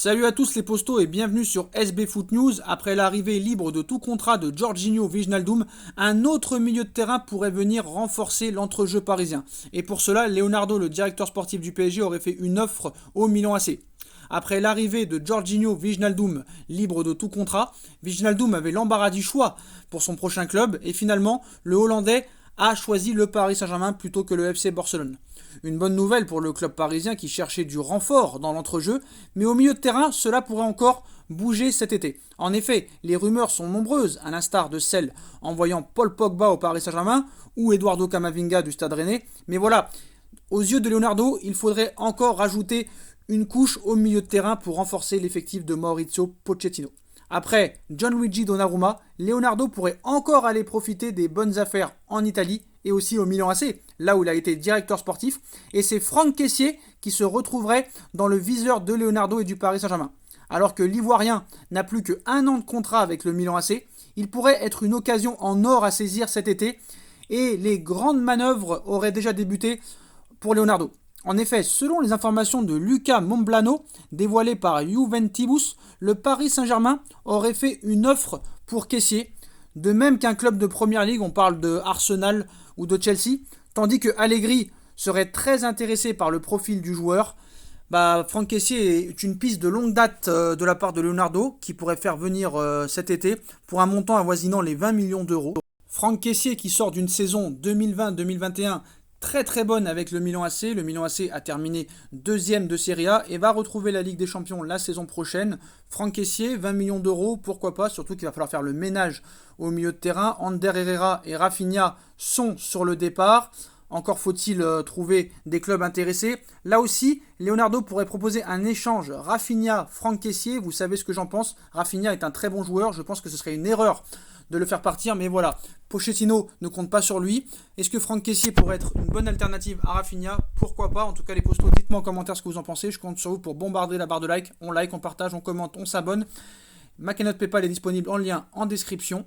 Salut à tous les postos et bienvenue sur SB Foot News. Après l'arrivée libre de tout contrat de Jorginho Wijnaldum, un autre milieu de terrain pourrait venir renforcer l'entrejeu parisien. Et pour cela, Leonardo, le directeur sportif du PSG, aurait fait une offre au Milan AC. Après l'arrivée de Jorginho Wijnaldum, libre de tout contrat, Wijnaldum avait l'embarras du choix pour son prochain club et finalement, le Hollandais a choisi le Paris Saint-Germain plutôt que le FC Barcelone. Une bonne nouvelle pour le club parisien qui cherchait du renfort dans l'entrejeu, mais au milieu de terrain, cela pourrait encore bouger cet été. En effet, les rumeurs sont nombreuses, à l'instar de celles envoyant Paul Pogba au Paris Saint-Germain ou Eduardo Camavinga du Stade Rennais. Mais voilà, aux yeux de Leonardo, il faudrait encore rajouter une couche au milieu de terrain pour renforcer l'effectif de Maurizio Pochettino. Après Gianluigi Donnarumma, Leonardo pourrait encore aller profiter des bonnes affaires en Italie et aussi au Milan AC, là où il a été directeur sportif, et c'est Franck Kessié qui se retrouverait dans le viseur de Leonardo et du Paris Saint-Germain. Alors que l'Ivoirien n'a plus qu'un an de contrat avec le Milan AC, il pourrait être une occasion en or à saisir cet été, et les grandes manœuvres auraient déjà débuté pour Leonardo. En effet, selon les informations de Luca Momblano, dévoilées par Juventibus, le Paris Saint-Germain aurait fait une offre pour Kessié, de même qu'un club de première ligue, on parle de Arsenal ou de Chelsea, tandis que Allegri serait très intéressé par le profil du joueur. Franck Kessié est une piste de longue date de la part de Leonardo, qui pourrait faire venir cet été pour un montant avoisinant les 20 millions d'euros. Franck Kessié qui sort d'une saison 2020-2021 très très bonne avec le Milan AC. Le Milan AC a terminé deuxième de Serie A et va retrouver la Ligue des Champions la saison prochaine. Franck Kessié, 20 millions d'euros, pourquoi pas, surtout qu'il va falloir faire le ménage au milieu de terrain. Ander Herrera et Rafinha sont sur le départ. Encore faut-il trouver des clubs intéressés. Là aussi, Leonardo pourrait proposer un échange Rafinha-Franck Kessié. Vous savez ce que j'en pense. Rafinha est un très bon joueur. Je pense que ce serait une erreur de le faire partir, mais voilà, Pochettino ne compte pas sur lui. Est-ce que Franck Kessié pourrait être une bonne alternative à Rafinha? Pourquoi pas? En tout cas, les postos, dites-moi en commentaire ce que vous en pensez. Je compte sur vous pour bombarder la barre de like, on partage, on commente, on s'abonne. Ma cagnotte PayPal est disponible en lien en description.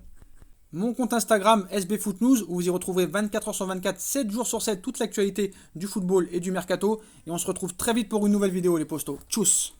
Mon compte Instagram SBFootNews où vous y retrouverez 24h sur 24, 7 jours sur 7 toute l'actualité du football et du mercato. Et on se retrouve très vite pour une nouvelle vidéo les postos. Tchuss!